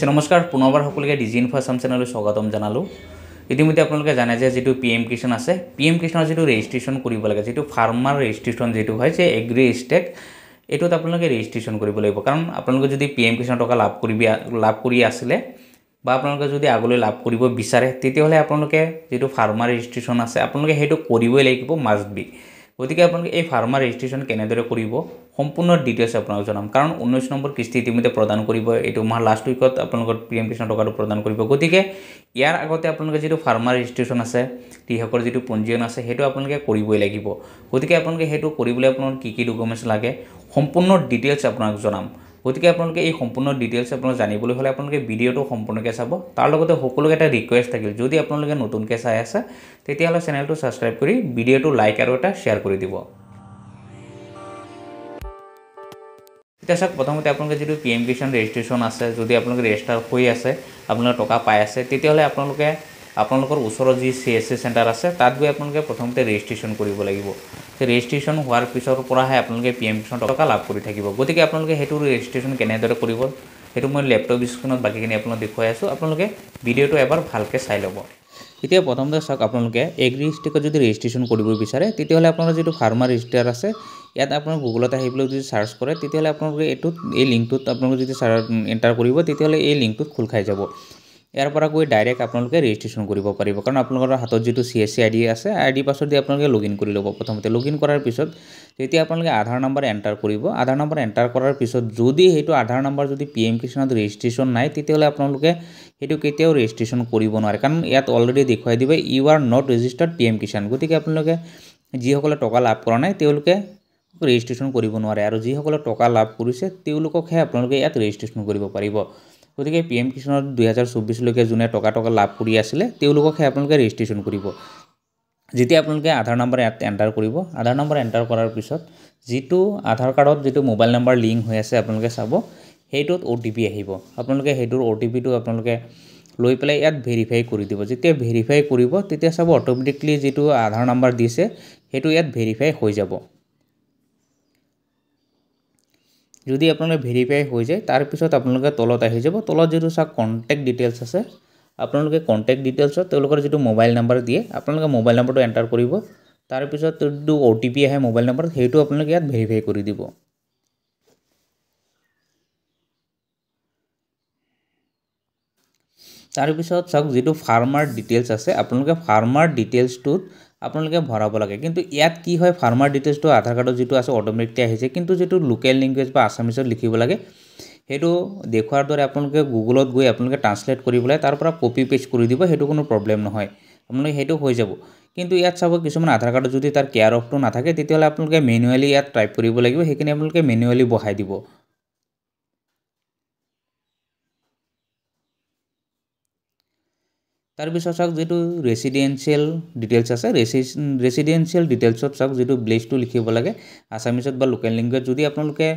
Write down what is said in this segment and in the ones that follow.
নমস্কাৰ পুনৰবাৰ সকলোকে ডিজি ইনফো আসাম চেনেললৈ স্বাগতম জনালোঁ। ইতিমধ্যে আপোনালোকে জানে যে যেটো পিএম কিষাণ আছে, পিএম কিষাণৰ যেটো ৰেজিষ্ট্ৰেশ্যন কৰিব লাগে, যেটো ফাৰ্মাৰ ৰেজিষ্ট্ৰেশ্যন যেটো হয় যে এগ্ৰি ষ্টেক, এটোত আপোনালোকে ৰেজিষ্ট্ৰেশ্যন কৰিব লাগিব। কাৰণ আপোনালোকে যদি পিএম কিষাণ টকা লাভ কৰি আছিলে বা আপোনালোকে যদি আগলৈ লাভ কৰিব বিচাৰে, তেতিয়াহ'লে আপোনালোকে যেটো ফাৰ্মাৰ ৰেজিষ্ট্ৰেশ্যন আছে আপোনালোকে হেতু কৰিবই লাগিব, মাষ্ট বি। গতিকে আপোনালোকে এই ফাৰ্মাৰ ৰেজিষ্ট্ৰেশ্যন কেনেদৰে কৰিব সম্পূৰ্ণ ডিটেইলছ আপোনাক জনাম। কাৰণ 19 নম্বৰ কিস্তি ইতিমধ্যে প্ৰদান কৰিব, এইটো মাহ লাষ্ট উইকত আপোনালোকৰ পিএম কিষাণ টকাটো প্ৰদান কৰিব। গতিকে ইয়াৰ আগতে আপোনালোকে যেটো ফাৰ্মাৰ ৰেজিষ্ট্ৰেশ্যন আছে, কৃষকৰ যেটো পঞ্জীয়ন আছে, হেতু আপোনালোকে কৰিবই লাগিব। গতিকে আপোনালোকে হেতু কৰিবলৈ আপোনাৰ কি ডকুমেণ্টছ লাগে সম্পূৰ্ণ ডিটেইলছ আপোনাক জনাম। গতিকে আপোনালোকে এই সম্পূৰ্ণ ডিটেইলছ আপোনাক জানিবলৈ হ'লে আপোনালোকে ভিডিঅ'টো সম্পূৰ্ণকৈ চাব। তাৰ লগতে সকলোকে এটা ৰিকুৱেষ্ট থাকিল, যদি আপোনালোকে নতুনকৈ চাই আছে তেতিয়াহ'লে চেনেলটো ছাবস্ক্ৰাইব কৰি ভিডিঅ'টো লাইক আৰু এটা শ্বেয়াৰ কৰি দিব। এতিয়া চাওক, প্ৰথমতে আপোনালোকে যেটো পিএম কিষাণ ৰেজিষ্ট্ৰেশ্যন আছে, যদি আপোনালোকে ৰেজিষ্টাৰ হৈ আছে, আপোনালোকে টকা পাই আছে, তেতিয়াহ'লে আপোনালোকে আপোনালোকৰ ওচৰত যি CSC চেণ্টাৰ আছে তাত গৈ আপোনালোকে প্ৰথমতে ৰেজিষ্ট্ৰেশ্যন কৰিব লাগিব। ৰেজিষ্ট্ৰেশ্যন হোৱাৰ পিছৰ পৰাহে আপোনালোকে পিএম কিষাণ টকা লাভ কৰি থাকিব। গতিকে আপোনালোকে হেতু ৰেজিষ্ট্ৰেশ্যন কেনেদৰে কৰিব হেতু মই লেপটপ স্ক্ৰীনত বাকিখিনি আপোনাক দেখুৱাই আছোঁ, আপোনালোকে ভিডিঅ'টো এবাৰ ভালকৈ চাই ল'ব। এতিয়া প্ৰথমতে চাওক, আপোনালোকে এগ্ৰি ষ্টেকত যদি ৰেজিষ্ট্ৰেশ্যন কৰিব বিচাৰে তেতিয়াহ'লে আপোনাৰ যেটো ফাৰ্মাৰ ৰেজিষ্টাৰ আছে, ইয়াত আপোনাৰ গুগলত আহি পেলাই যদি সাৰ্চ কৰে তেতিয়াহ'লে আপোনালোকে এই লিংকটোত আপোনালোকে যদি এণ্টাৰ কৰিব তেতিয়াহ'লে এই লিংকটোত খোল খাই যাব। ইয়াৰ পৰা গৈ ডাইৰেক্ট আপোনালোকে ৰেজিষ্ট্ৰেশ্যন কৰিব পাৰিব। কাৰণ আপোনালোকৰ হাতত যেটো CSC আইডি আছে, আইডি পাছৱৰ্ড দি আপোনালোকে লগইন কৰি ল'ব। প্ৰথমতে লগইন কৰাৰ পিছত যেতিয়া আপোনালোকে আধাৰ নম্বৰ এণ্টাৰ কৰিব, আধাৰ নম্বৰ এণ্টাৰ কৰাৰ পিছত যদি হেতু আধাৰ নম্বৰ যদি পিএম কিষাণত ৰেজিষ্ট্ৰেশ্যন নাই, তেতিয়াহ'লে আপোনালোকে হেতু কেতিয়াও ৰেজিষ্ট্ৰেশ্যন কৰিব নোৱাৰে। কাৰণ ইয়াত অলৰেডি দেখুৱাই দিব you are not registered PM Kisan. গতিকে আপোনালোকে যিসকলে টকা লাভ কৰা নাই তেওঁলোকে ৰেজিষ্ট্ৰেশ্যন কৰিব নোৱাৰে, আৰু যিসকলে টকা লাভ কৰিছে তেওঁলোককহে আপোনালোকে ইয়াত ৰেজিষ্ট্ৰেশ্যন কৰিব পাৰিব। গতিকে পিএম কিষাণত 2024 লৈকে যোনে টকা লাভ কৰি আছিলে তেওঁলোককহে আপোনালোকে ৰেজিষ্ট্ৰেশ্যন কৰিব। যেতিয়া আপোনালোকে আধাৰ নম্বৰ ইয়াত এণ্টাৰ কৰিব, আধাৰ নম্বৰ এণ্টাৰ কৰাৰ পিছত যিটো আধাৰ কাৰ্ডত যেটো মোবাইল নম্বৰ লিংক হৈ আছে আপোনালোকে চাব, সেইটোত OTP আহিব। আপোনালোকে সেইটোৰ OTPটো আপোনালোকে লৈ পেলাই ইয়াত ভেৰিফাই কৰি দিব। যেতিয়া ভেৰিফাই কৰিব তেতিয়া চাব অটোমেটিকলি যেটো আধাৰ নম্বৰ দিছে সেইটো ইয়াত ভেৰিফাই হৈ যাব। যদি আপোনালোকে ভেৰিফাই হৈ যায় তাৰ পিছত আপোনালোকে তলত আহি যাব, তলত যেটো চাওক কন্টেক্ট ডিটেইলছ আছে, আপোনালোকে কন্টেক্ট ডিটেইলছত তেওঁলোকৰ যেটো মোবাইল নম্বৰ দিয়ে আপোনালোকে মোবাইল নম্বৰটো এণ্টাৰ কৰিব। তাৰ পিছত যেটো OTP আহে মোবাইল নম্বৰত সেইটো আপোনালোকে ইয়াত ভেৰিফাই কৰি দিব। তাৰ পিছত চাওক যেটো ফাৰ্মাৰ ডিটেইলছ আছে, আপোনালোকে ফাৰ্মাৰ ডিটেইলছটোত আপোনালোকে ভৰাব লাগে। কিন্তু ইয়াত কি হয়, ফাৰ্মাৰ ডিটেইলছটো আধাৰ কাৰ্ডত যেটো আছে অটোমেটিকলি আহিছে, কিন্তু যেটো লোকেল লেংগুৱেজ বা আছামিছত লিখিব লাগে হেতু দেখুৱাৰ দৰে আপোনালোকে গুগলত গৈ আপোনালোকে ট্ৰান্সলেট কৰি পেলাই তাৰ পৰা কপি পেষ্ট কৰি দিব, হেতু কোনো প্ৰবলেম নহয়, আপোনালোকে হেতু হৈ যাব। কিন্তু ইয়াত চাব কিছুমান আধাৰ কাৰ্ডত যদি তাৰ কেয়াৰ অফটো নাথাকে তেতিয়াহ'লে আপোনালোকে মেনুৱেলি ইয়াত টাইপ কৰিব লাগিব, সেইখিনি আপোনালোকে মেনুৱেলি বহাই দিব। তাৰ পিছত চাওক যেটো ৰেচিডেন্সিয়েল ডিটেইলছ আছে, ৰেচিডেন্সিয়েল ডিটেইলছত চাওক যেটো ব্লেজটো লিখিব লাগে আছামিছত বা লোকেল লেংগুৱেজ। যদি আপোনালোকে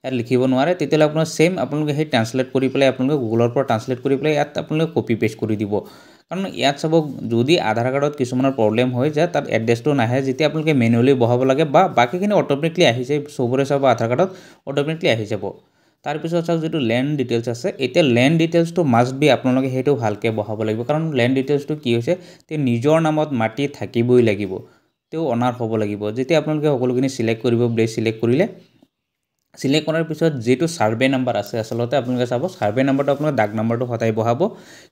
ইয়াত লিখিব নোৱাৰে তেতিয়াহ'লে আপোনাৰ সেম আপোনালোকে সেই ট্ৰান্সলেট কৰি পেলাই আপোনালোকে গুগলৰ পৰা ট্ৰান্সলেট কৰি পেলাই ইয়াত আপোনালোকে কপি পেষ্ট কৰি দিব। কাৰণ ইয়াত চাব যদি আধাৰ কাৰ্ডত কিছুমানৰ প্ৰবলেম হয় যে তাত এড্ৰেছটো নাহে, যেতিয়া আপোনালোকে মেনুৱেলি বহাব লাগে বা বাকিখিনি অটোমেটিকলি আহি যায়, চবৰে চাব আধাৰ কাৰ্ডত অটোমেটিকলি আহি যাব। তাৰ পিছত চাওক যেটো ল্যান্ড ডিটেইলছ আছে, এতিয়া ল্যান্ড ডিটেইলছটো মাষ্ট বি আপোনালোকে হেতু ভালকৈ বহাব লাগিব। কাৰণ ল্যান্ড ডিটেইলছটো কি হৈছে, তে নিজৰ নামত মাটি থাকিবই লাগিব, তেও অনাৰ হ'ব লাগিব। যেতিয়া আপোনালোকে সকলোখিনি সিলেক্ট কৰিব, ব্লেজ সিলেক্ট কৰিলে, সিলেক্ট কৰাৰ পিছত যেটো সাৰ্ভে নাম্বাৰ আছে, আচলতে আপোনালোকে চাব সাৰ্ভে নাম্বাৰটো আপোনালোকে দাগ নম্বৰটো হতাই বহাব।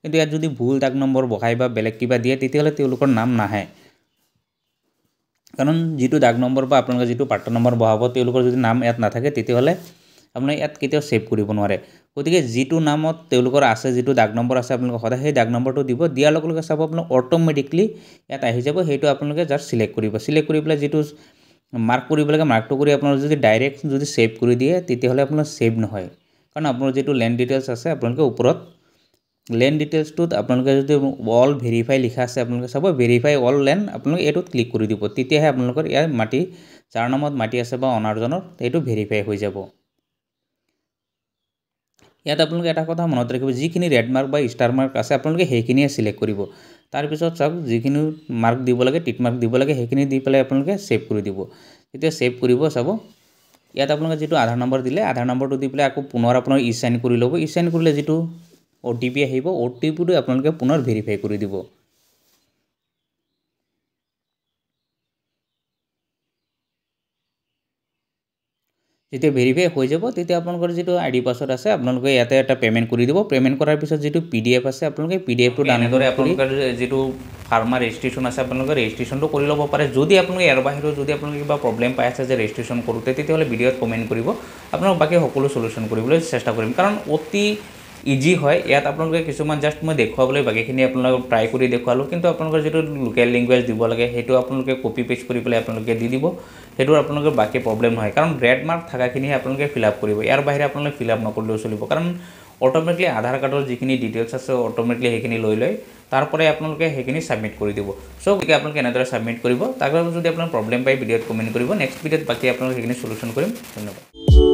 কিন্তু ইয়াত যদি ভুল দাগ নম্বৰ বহাই বা বেলেগ কিবা দিয়ে তেতিয়াহ'লে তেওঁলোকৰ নাম নাহে। কাৰণ যেটো দাগ নম্বৰ বা আপোনালোকে যেটো পাৰ্ট নম্বৰ বহাব তেওঁলোকৰ যদি নাম ইয়াত নাথাকে তেতিয়াহ'লে আপোনালোকে ইয়াত কেতিয়াও সেভ কৰিব নোৱাৰে। গতিকে যেটো নামত তেওঁলোকৰ আছে, যেটো দাগ নম্বৰ আছে আপোনালোকে সদায় সেই দাগ নম্বৰটো দিব। দিয়াৰ লগে লগে চাব আপোনালোক অটোমেটিকলি ইয়াত আহি যাব, সেইটো আপোনালোকে জাষ্ট সিলেক্ট কৰিব। সিলেক্ট কৰি পেলাই যেটো মাৰ্ক কৰিব লাগে মাৰ্কটো কৰি আপোনালোকে যদি ডাইৰেক্ট যদি সেভ কৰি দিয়ে তেতিয়াহ'লে আপোনাৰ সেভ নহয়। কাৰণ আপোনাৰ যেটো ল্যান্ড ডিটেইলছ আছে আপোনালোকে ওপৰত ল্যান্ড ডিটেইলছটোত আপোনালোকে যদি অল ভেৰিফাই লিখা আছে আপোনালোকে চাব ভেৰিফাই অল ল্যান্ড আপোনালোকে এইটোত ক্লিক কৰি দিব। তেতিয়াহে আপোনালোকৰ ইয়াৰ মাটি যাৰ নামত মাটি আছে বা অনাৰজনৰ এইটো ভেৰিফাই হৈ যাব। ইয়াত আপোনালোকে এটা কথা মনত ৰাখিব, যিখিনি ৰেড মাৰ্ক বা ষ্টাৰ মাৰ্ক আছে আপোনালোকে সেইখিনিয়ে সিলেক্ট কৰিব। তাৰ পিছত চাওক যিখিনি মাৰ্ক দিব লাগে, টিক মাৰ্ক দিব লাগে, সেইখিনি দি পেলাই আপোনালোকে সেভ কৰি দিব। যেতিয়া সেভ কৰিব চাব ইয়াত আপোনালোকে যেটো আধাৰ নম্বৰ দিলে আধাৰ নম্বৰটো দি পেলাই আকৌ পুনৰ আপোনাৰ ই সাইন কৰি ল'ব। ই সাইন কৰিলে যেটো OTP আহিব OTPটো আপোনালোকে পুনৰ ভেৰিফাই কৰি দিব যেতিয়া ভেৰিফাই হৈ যাব তেতিয়া আপোনালোকৰ যেটো আইডি পাছৱৰ্ড আছে আপোনালোকে ইয়াতে এটা পেমেন্ট কৰি দিব পেমেন্ট কৰাৰ পিছত যেটো PDF আছে আপোনালোকে PDF টো ডাউনলোড কৰি আপোনালোকৰ যেটো ফাৰ্মাৰ ৰেজিষ্ট্ৰেচন আছে আপোনালোকৰ ৰেজিষ্ট্ৰেচনটো কৰি ল'ব পাৰে যদি আপোনালোকে ইয়াৰ বাহিৰে যদি আপোনালোকে কিবা প্ৰবলেম পাই আছে যে ৰেজিষ্ট্ৰেচন কৰোতে তেতিয়াহলে ভিডিঅ'ত কমেন্ট কৰিব আপোনালোক বাকি সকলো সলিউশন কৰিবলৈ চেষ্টা কৰিম কাৰণ অতি ইজি হয় ইয়াত আপোনালোকে কিছুমান জাস্ট মই দেখুৱাবলৈ বাকিখিনি আপোনালোক ট্ৰাই কৰি দেখুৱালো কিন্তু আপোনালোকৰ যেটো লোকেল ল্যাঙ্গুৱেজ দিব লাগে হেতু আপোনালোকে কপি পেস্ট কৰি পেলাই আপোনালোকে দি দিব হেতু আপোনালোকৰ বাকি প্ৰবলেম হয় কাৰণ ৰেড মাৰ্ক থাকাখিনি আপোনালোকে ফিল আপ কৰিব ইয়াৰ বাহিৰে আপোনালোকে ফিল আপ নকৰিলেও চলিব কাৰণ অটোমেটিকলি আধাৰ কাৰ্ডৰ যিখিনি ডিটেইলছ আছে অটোমেটিকলি হেখিনি লৈ লয় তাৰপৰে আপোনালোকে হেখিনি সাবমিট কৰি দিব সো কি আপোনালোকে এনেদৰে সাবমিট কৰিব তাৰ যদি আপোনাৰ প্ৰবলেম পাই ভিডিঅ'ত কমেন্ট কৰিব নেক্সট ভিডিঅ'ত বাকি আপোনালোকে হেখিনি সলিউশন কৰিম ধন্যবাদ